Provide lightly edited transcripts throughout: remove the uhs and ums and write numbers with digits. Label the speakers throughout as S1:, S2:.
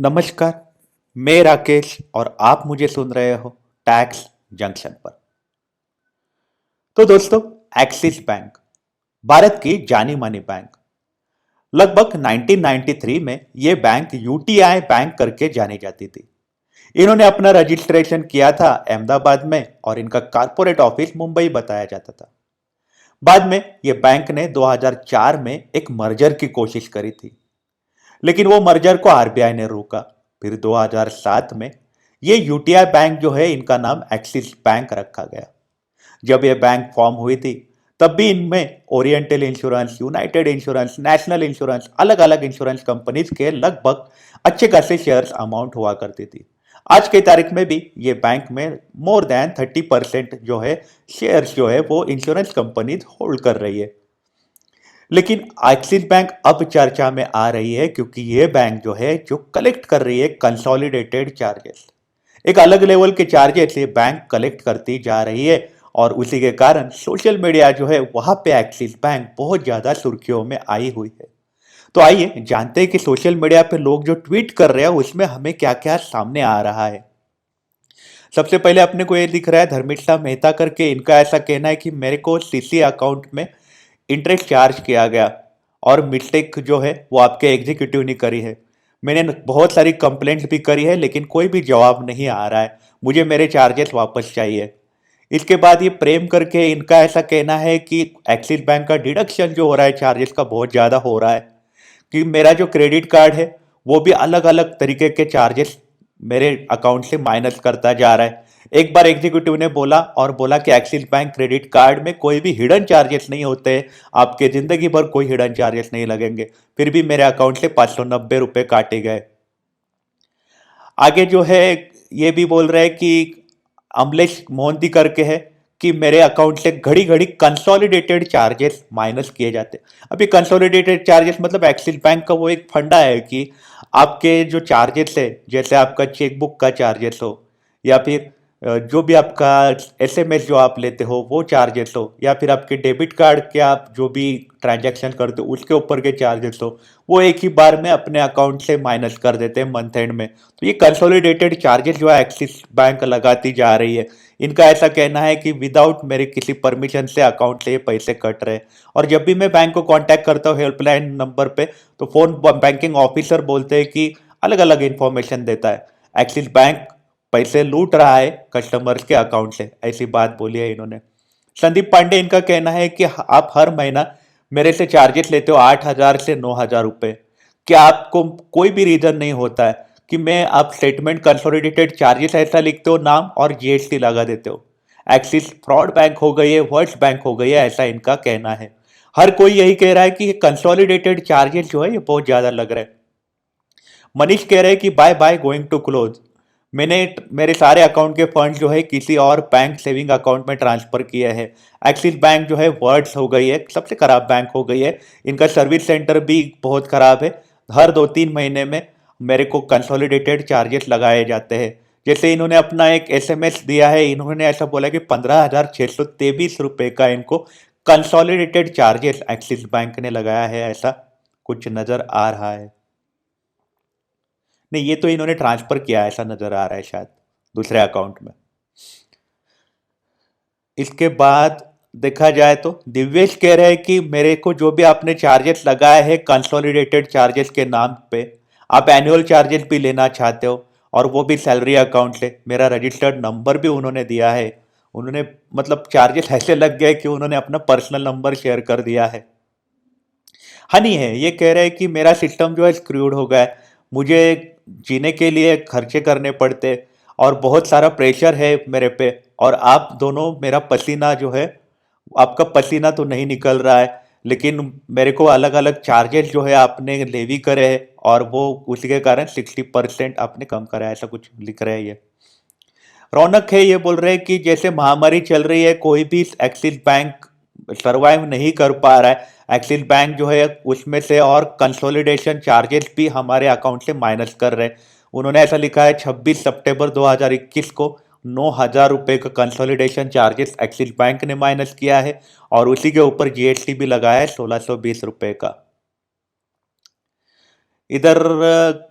S1: नमस्कार। मैं राकेश और आप मुझे सुन रहे हो टैक्स जंक्शन पर। तो दोस्तों, एक्सिस बैंक भारत की जानी मानी बैंक लगभग 1993 में ये बैंक यूटीआई बैंक करके जानी जाती थी। इन्होंने अपना रजिस्ट्रेशन किया था अहमदाबाद में और इनका कारपोरेट ऑफिस मुंबई बताया जाता था। बाद में ये बैंक ने 2004 में एक मर्जर की कोशिश करी थी, लेकिन वो मर्जर को आरबीआई ने रोका। फिर 2007 में ये यूटीआई बैंक जो है इनका नाम एक्सिस बैंक रखा गया। जब ये बैंक फॉर्म हुई थी तब भी इनमें oriental insurance, United insurance, national insurance, अलग अलग इंश्योरेंस कंपनीज के लगभग अच्छे खासे शेयर्स अमाउंट हुआ करती थी। आज की तारीख में भी ये बैंक में मोर देन 30% जो है शेयर्स जो है वो इंश्योरेंस कंपनीज होल्ड कर रही है। लेकिन एक्सिस बैंक अब चर्चा में आ रही है क्योंकि ये बैंक जो है जो कलेक्ट कर रही है कंसोलिडेटेड चार्जेस। एक अलग लेवल के चार्जेस ये बैंक कलेक्ट करती जा रही है और उसी के कारण सोशल मीडिया जो है वहां पे एक्सिस बैंक बहुत ज्यादा सुर्खियों में आई हुई है। तो आइए जानते हैं कि सोशल मीडिया पे लोग जो ट्वीट कर रहे हैं उसमें हमें क्या क्या सामने आ रहा है। सबसे पहले अपने को ये दिख रहा है धर्मिष्ठा मेहता करके, इनका ऐसा कहना है कि मेरे को सीसी अकाउंट में इंटरेस्ट चार्ज किया गया और मिस्टेक जो है वो आपके एग्जीक्यूटिव ने करी है। मैंने बहुत सारी कंप्लेंट्स भी करी है लेकिन कोई भी जवाब नहीं आ रहा है। मुझे मेरे चार्जेस वापस चाहिए। इसके बाद ये प्रेम करके इनका ऐसा कहना है कि एक्सिस बैंक का डिडक्शन जो हो रहा है चार्जेस का बहुत ज़्यादा हो रहा है, कि मेरा जो क्रेडिट कार्ड है वो भी अलग अलग तरीके के चार्जेस मेरे अकाउंट से माइनस करता जा रहा है। एक बार एग्जीक्यूटिव ने बोला कि एक्सिस बैंक क्रेडिट कार्ड में कोई भी हिडन चार्जेस नहीं होते, आपके जिंदगी भर कोई हिडन चार्जेस नहीं लगेंगे। फिर भी मेरे अकाउंट से 590 रुपए काटे गए। आगे जो है ये भी बोल रहे हैं कि अमलेश मोहंती करके है कि मेरे अकाउंट से घड़ी घड़ी कंसोलिडेटेड चार्जेस माइनस किए जाते हैं। अभी कंसोलिडेटेड चार्जेस मतलब एक्सिस बैंक का वो एक फंडा है कि आपके जो चार्जेस है, जैसे आपका चेकबुक का चार्जेस हो या फिर जो भी आपका एसएमएस जो आप लेते हो वो चार्जेस हो या फिर आपके डेबिट कार्ड के आप जो भी ट्रांजैक्शन करते हो उसके ऊपर के चार्जेस हो, वो एक ही बार में अपने अकाउंट से माइनस कर देते हैं मंथ एंड में। तो ये कंसोलिडेटेड चार्जेस जो है एक्सिस बैंक लगाती जा रही है। इनका ऐसा कहना है कि विदाउट मेरे किसी परमिशन से अकाउंट से ये पैसे कट रहे हैं। और जब भी मैं बैंक को कांटेक्ट करता हूँ हेल्पलाइन नंबर पे तो फोन बैंकिंग ऑफिसर बोलते हैं कि अलग अलग इंफॉर्मेशन देता है। एक्सिस बैंक पैसे लूट रहा है कस्टमर्स के अकाउंट से, ऐसी बात बोली है इन्होंने। संदीप पांडे इनका कहना है कि आप हर महीना मेरे से चार्जेस लेते हो 8,000 से 9,000 रुपए। क्या आपको कोई भी रीजन नहीं होता है कि मैं आप स्टेटमेंट कंसोलिडेटेड चार्जेस ऐसा लिखते हो नाम और जीएसटी लगा देते हो। एक्सिस फ्रॉड बैंक हो गई है, वर्ल्ड बैंक हो गई है, ऐसा इनका कहना है। हर कोई यही कह रहा है कि कंसोलिडेटेड चार्जेस जो है ये बहुत ज्यादा लग रहा है। मनीष कह रहे हैं कि bye bye going to close. मैंने मेरे सारे अकाउंट के फंड जो है किसी और बैंक सेविंग अकाउंट में ट्रांसफर किए हैं। एक्सिस बैंक जो है वर्ड्स हो गई है, सबसे खराब बैंक हो गई है। इनका सर्विस सेंटर भी बहुत खराब है। हर 2-3 महीने में मेरे को कंसोलिडेटेड चार्जेस लगाए जाते हैं। जैसे इन्होंने अपना एक एसएमएस दिया है, इन्होंने ऐसा बोला कि 15,623 रुपए का इनको कंसोलिडेटेड चार्जेस एक्सिस बैंक ने लगाया है, ऐसा कुछ नजर आ रहा है। नहीं, ये तो इन्होंने ट्रांसफर किया ऐसा नजर आ रहा है शायद दूसरे अकाउंट में। इसके बाद देखा जाए तो दिव्येश कह रहे हैं कि मेरे को जो भी आपने चार्जेस लगाए हैं कंसोलिडेटेड चार्जेस के नाम पे, आप एनुअल चार्जेस भी लेना चाहते हो और वो भी सैलरी अकाउंट से। मेरा रजिस्टर्ड नंबर भी उन्होंने दिया है। उन्होंने मतलब चार्जेस ऐसे लग गए कि उन्होंने अपना पर्सनल नंबर शेयर कर दिया है। हनी है ये कह रहे हैं कि मेरा सिस्टम जो है स्क्रूड हो गया है। मुझे जीने के लिए खर्चे करने पड़ते और बहुत सारा प्रेशर है मेरे पे। और आप दोनों मेरा पसीना जो है, आपका पसीना तो नहीं निकल रहा है लेकिन मेरे को अलग अलग चार्जेस जो है आपने लेवी करे हैं और वो उसी के कारण 60% आपने कम करा है, ऐसा कुछ लिख रहे हैं ये। रौनक है ये बोल रहे हैं कि जैसे महामारी चल रही है कोई भी एक्सिस बैंक सरवाइव नहीं कर पा रहा है। एक्सिस बैंक जो है उसमें से और कंसोलिडेशन चार्जेस भी हमारे अकाउंट से माइनस कर रहे हैं। उन्होंने ऐसा लिखा है 26 सितंबर 2021 को 9,000 रुपए का कंसोलिडेशन चार्जेस एक्सिस बैंक ने माइनस किया है और उसी के ऊपर जीएसटी भी लगाया है 1,620 रुपए का। इधर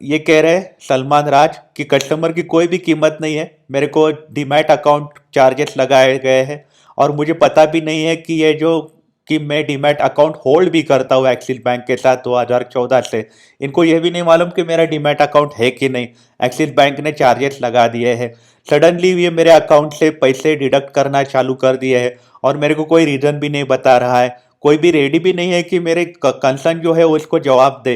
S1: ये कह रहे हैं सलमान राज कि कस्टमर की कोई भी कीमत नहीं है, मेरे को डीमैट अकाउंट चार्जेस लगाए गए हैं और मुझे पता भी नहीं है कि ये जो कि मैं डीमैट अकाउंट होल्ड भी करता हूँ एक्सिस बैंक के साथ 2014 से। इनको ये भी नहीं मालूम कि मेरा डीमैट अकाउंट है कि नहीं। एक्सिस बैंक ने चार्जेस लगा दिए हैं। सडनली ये मेरे अकाउंट से पैसे डिडक्ट करना चालू कर दिए हैं और मेरे को कोई रीज़न भी नहीं बता रहा है। कोई भी रेडी भी नहीं है कि मेरे कंसर्न जो है वो इसको जवाब दे।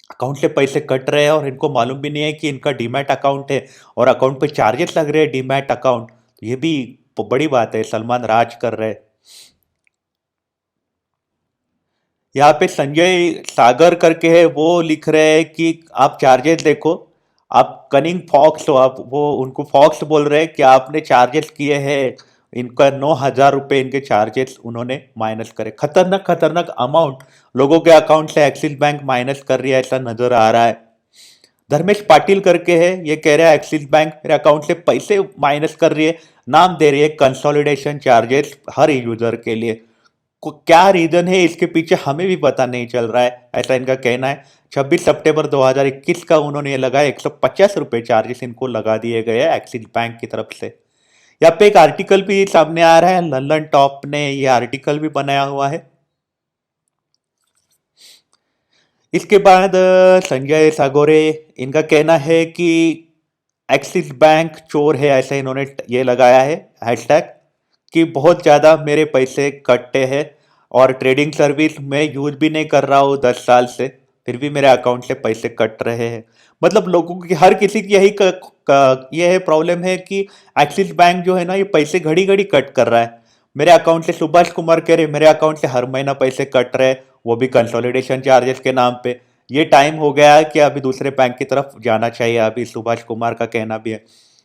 S1: अकाउंट से पैसे कट रहे हैं और इनको मालूम भी नहीं है कि इनका डीमैट अकाउंट है और अकाउंट पे चार्जेस लग रहे हैं डीमैट अकाउंट। ये भी बड़ी बात है, सलमान राज कर रहे हैं। यहाँ पे संजय सागर करके है, वो लिख रहे हैं कि आप चार्जेस देखो, आप कनिंग फॉक्स हो, आप वो उनको फॉक्स बोल रहे हैं कि आपने चार्जेस किए हैं। इनका 9,000 रुपये इनके चार्जेस उन्होंने माइनस करे। खतरनाक खतरनाक अमाउंट लोगों के अकाउंट से एक्सिस बैंक माइनस कर रही है, ऐसा नजर आ रहा है। धर्मेश पाटिल करके है, ये कह रहा है एक्सिस बैंक मेरे अकाउंट से पैसे माइनस कर रही है, नाम दे रही है कंसोलिडेशन चार्जेस हर यूजर के लिए। क्या रीजन है इसके पीछे हमें भी पता नहीं चल रहा है, ऐसा इनका कहना है। 26 सितंबर 2021 का उन्होंने ये लगाया, 150 रुपये चार्जेस इनको लगा दिए गए हैं एक्सिस बैंक की तरफ से। यहाँ पे एक आर्टिकल भी सामने आ रहा है, लल्लन टॉप ने ये आर्टिकल भी बनाया हुआ है। इसके बाद संजय सागोरे, इनका कहना है कि एक्सिस बैंक चोर है, ऐसा इन्होंने ये लगाया है हैशटैग कि बहुत ज़्यादा मेरे पैसे कटते हैं और ट्रेडिंग सर्विस मैं यूज भी नहीं कर रहा हूँ 10 साल से, फिर भी मेरे अकाउंट से पैसे कट रहे हैं। मतलब लोगों की, हर किसी की यही ये है प्रॉब्लम है कि एक्सिस बैंक जो है ना, ये पैसे घड़ी घड़ी कट कर रहा है। मेरे अकाउंट से सुभाष कुमार कह रहे मेरे अकाउंट से हर महीना पैसे कट रहे हैं, वो भी कंसोलिडेशन चार्जेस के नाम पे। ये टाइम हो गया है कि अभी दूसरे बैंक की तरफ जाना चाहिए, अभी सुभाष कुमार का कहना भी है।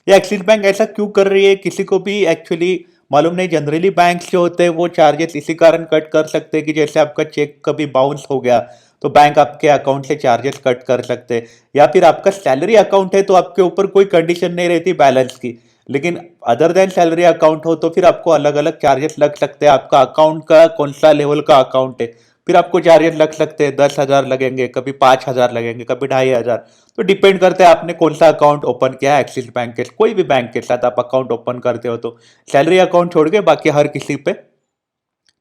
S1: ये एक्सिस बैंक ऐसा क्यों कर रही है किसी को भी एक्चुअली मालूम नहीं। जनरली बैंक जो होते हैं वो चार्जेस इसी कारण कट कर सकते हैं कि जैसे आपका चेक कभी बाउंस हो गया तो बैंक आपके अकाउंट से चार्जेस कट कर सकते हैं, या फिर आपका सैलरी अकाउंट है तो आपके ऊपर कोई कंडीशन नहीं रहती बैलेंस की। लेकिन अदर देन सैलरी अकाउंट हो तो फिर आपको अलग अलग चार्जेस लग सकते हैं। आपका अकाउंट का कौन सा लेवल का अकाउंट है, फिर आपको चार्जेस लग सकते हैं। 10,000 लगेंगे, कभी 5,000 लगेंगे, कभी 2,500। तो डिपेंड करता है आपने कौन सा अकाउंट ओपन किया है। एक्सिस बैंक के कोई भी बैंक के साथ आप अकाउंट ओपन करते हो तो सैलरी अकाउंट छोड़ के बाकी हर किसी पे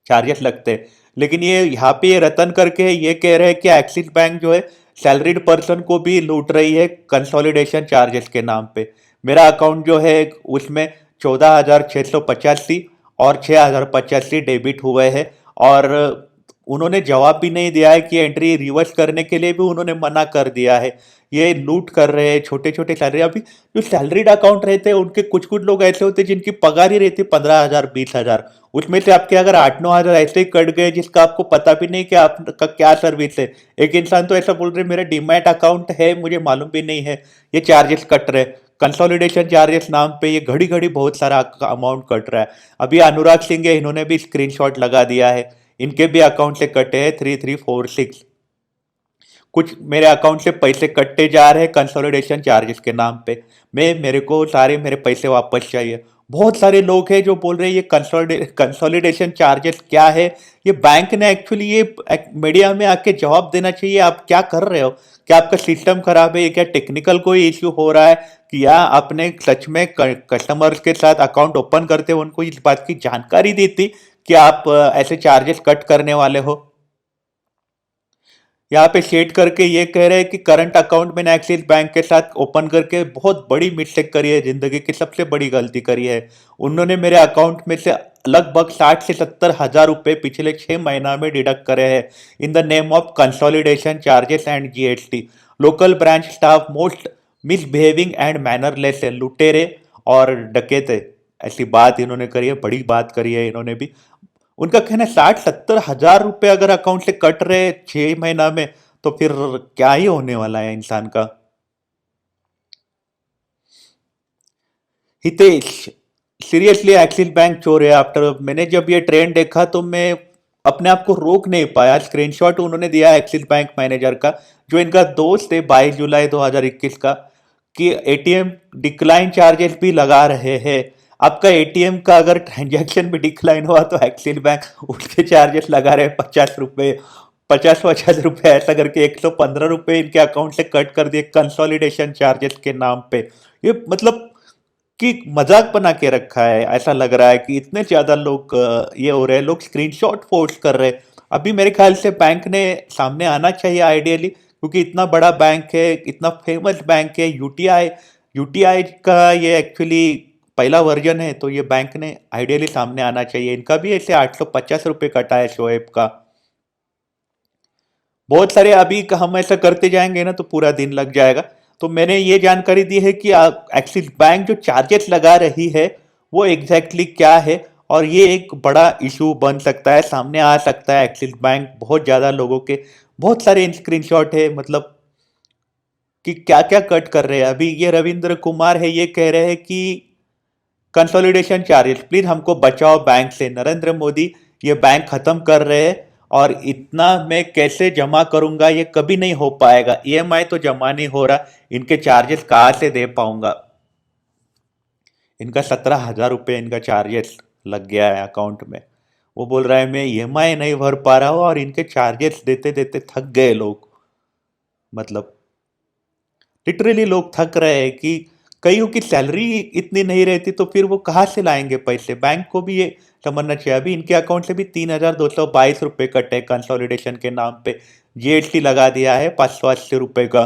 S1: चार्जेस लगते हैं। लेकिन ये यहाँ पे ये रतन करके ये कह रहे हैं कि एक्सिस बैंक जो है सैलरीड पर्सन को भी लूट रही है कंसोलिडेशन चार्जेस के नाम पे। मेरा अकाउंट जो है उसमें 14,685 और 6,085 डेबिट हुए हैं और उन्होंने जवाब भी नहीं दिया है कि एंट्री रिवर्स करने के लिए भी उन्होंने मना कर दिया है। ये लूट कर रहे हैं छोटे छोटे सैलरी। अभी जो सैलरीड अकाउंट रहते हैं उनके कुछ कुछ लोग ऐसे होते हैं जिनकी पगार ही रहती है 15,000 20,000, उसमें से आपके अगर 8-9 हज़ार ऐसे ही कट गए जिसका आपको पता भी नहीं कि आपका क्या सर्विस है। एक इंसान तो ऐसा बोल रहे मेरा डीमैट अकाउंट है, मुझे मालूम भी नहीं है, ये चार्जेस कट रहे। कंसोलिडेशन चार्जेस नाम पे ये घड़ी घड़ी बहुत सारा अमाउंट कट रहा है। अभी अनुराग सिंह है, इन्होंने भी स्क्रीनशॉट लगा दिया है, इनके भी अकाउंट से कटे हैं 3346। कुछ मेरे अकाउंट से पैसे कटते जा रहे हैं कंसोलिडेशन चार्जेस के नाम पे। मेरे को सारे मेरे पैसे वापस चाहिए। बहुत सारे लोग हैं जो बोल रहे हैं ये कंसोलिडेशन चार्जेस क्या है। ये बैंक ने एक्चुअली ये मीडिया में आके जवाब देना चाहिए, आप क्या कर रहे हो? क्या आपका सिस्टम खराब है? क्या टेक्निकल कोई इश्यू हो रहा है कि या आपने सच में कस्टमर्स के साथ अकाउंट ओपन करते हो उनको इस बात की जानकारी दी थी कि आप ऐसे चार्जेस कट करने वाले हो? यहाँ पे शेड करके ये कह रहे हैं कि करंट अकाउंट मैंने एक्सिस बैंक के साथ ओपन करके बहुत बड़ी मिस्टेक करी है, जिंदगी की सबसे बड़ी गलती करी है। उन्होंने मेरे अकाउंट में से लगभग 60 से 70 हज़ार रुपये पिछले 6 महीना में डिडक्ट करे हैं in the name of consolidation charges and GST. Local branch staff most misbehaving and mannerless है, लुटेरे और डकैते। ऐसी बात इन्होंने करी है, बड़ी बात करी है इन्होंने भी। उनका कहना है 60-70 हज़ार रुपये अगर अकाउंट से कट रहे 6 महीना में तो फिर क्या ही होने वाला है इंसान का। हितेश, सीरियसली एक्सिस बैंक चोर है। आफ्टर मैंने जब ये ट्रेंड देखा तो मैं अपने आप को रोक नहीं पाया। स्क्रीनशॉट उन्होंने दिया एक्सिस बैंक मैनेजर का, जो इनका दोस्त है 22 जुलाई 2021 का, कि एटीएम डिक्लाइन चार्जेस भी लगा रहे हैं। आपका एटीएम का अगर ट्रांजैक्शन भी डिक्लाइन हुआ तो एक्सिस बैंक उसके चार्जेस लगा रहे हैं 50 रुपये। ₹50-50 ऐसा करके ₹115 इनके अकाउंट से कट कर दिए कंसोलिडेशन चार्जेस के नाम पे। ये मतलब कि मजाक बना के रखा है। ऐसा लग रहा है कि इतने ज्यादा लोग ये हो रहे हैं, लोग स्क्रीनशॉट पोस्ट कर रहे हैं। अभी मेरे ख्याल से बैंक ने सामने आना चाहिए आइडियली, क्योंकि इतना बड़ा बैंक है, इतना फेमस बैंक है। यूटीआई यूटीआई का ये एक्चुअली पहला वर्जन है, तो ये बैंक ने आइडियली सामने आना चाहिए। इनका भी ऐसे ₹850 कटा है शोएब का। बहुत सारे अभी हम ऐसा करते जाएंगे ना तो पूरा दिन लग जाएगा। तो मैंने ये जानकारी दी है कि एक्सिस बैंक जो चार्जेस लगा रही है वो एग्जैक्टली क्या है, और ये एक बड़ा इशू बन सकता है, सामने आ सकता है। एक्सिस बैंक बहुत ज़्यादा लोगों के बहुत सारे स्क्रीनशॉट है, मतलब कि क्या क्या कट कर रहे हैं। अभी ये रविंद्र कुमार है, ये कह रहे हैं कि कंसोलिडेशन चार्जेस प्लीज हमको बचाओ बैंक से, नरेंद्र मोदी ये बैंक खत्म कर रहे हैं, और इतना मैं कैसे जमा करूंगा, ये कभी नहीं हो पाएगा। ईएमआई तो जमा नहीं हो रहा, इनके चार्जेस कहाँ से दे पाऊंगा। इनका ₹17,000 इनका चार्जेस लग गया है अकाउंट में। वो बोल रहा है मैं ईएमआई नहीं भर पा रहा हूँ, और इनके चार्जेस देते देते थक गए लोग। मतलब लिटरली लोग थक रहे हैं कि कईयों की सैलरी इतनी नहीं रहती, तो फिर वो कहाँ से लाएंगे पैसे। बैंक को भी ये समझना चाहिए। अभी इनके अकाउंट से भी ₹3,222 कटे कंसोलिडेशन के नाम पे। जीएसटी लगा दिया है ₹580 का।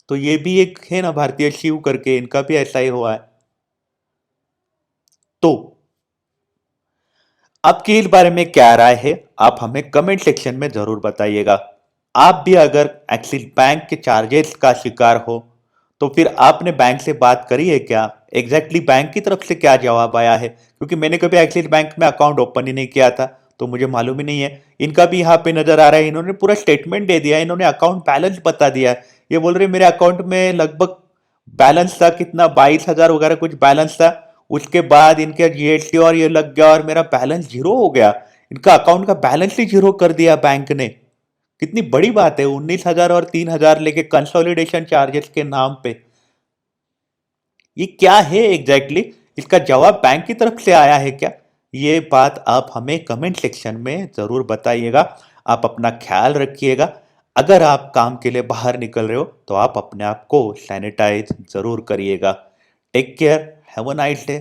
S1: तो ये भी एक है ना, भारतीय शिव करके, इनका भी ऐसा ही हुआ है। तो आपकी इस बारे में क्या राय है, आप हमें कमेंट सेक्शन में जरूर बताइएगा। आप भी अगर एक्सिस बैंक के चार्जेस का शिकार हो, तो फिर आपने बैंक से बात करी है क्या? एग्जैक्टली बैंक की तरफ से क्या जवाब आया है? क्योंकि मैंने कभी एक्सिस बैंक में अकाउंट ओपन ही नहीं किया था, तो मुझे मालूम ही नहीं है। इनका भी यहाँ पे नजर आ रहा है, इन्होंने पूरा स्टेटमेंट दे दिया, इन्होंने अकाउंट बैलेंस बता दिया है। ये बोल रहे मेरे अकाउंट में लगभग बैलेंस था कितना, 22,000 वगैरह कुछ बैलेंस था। उसके बाद इनके जीएसटी और ये लग गया, और मेरा बैलेंस जीरो हो गया। इनका अकाउंट का बैलेंस ही जीरो कर दिया बैंक ने। कितनी बड़ी बात है, 19,000 और 3,000 लेके कंसोलिडेशन चार्जेस के नाम पे। ये क्या है एग्जैक्टली इसका जवाब बैंक की तरफ से आया है क्या? ये बात आप हमें कमेंट सेक्शन में जरूर बताइएगा। आप अपना ख्याल रखिएगा। अगर आप काम के लिए बाहर निकल रहे हो तो आप अपने आप को सैनिटाइज जरूर करिएगा। Take care, have a nice day.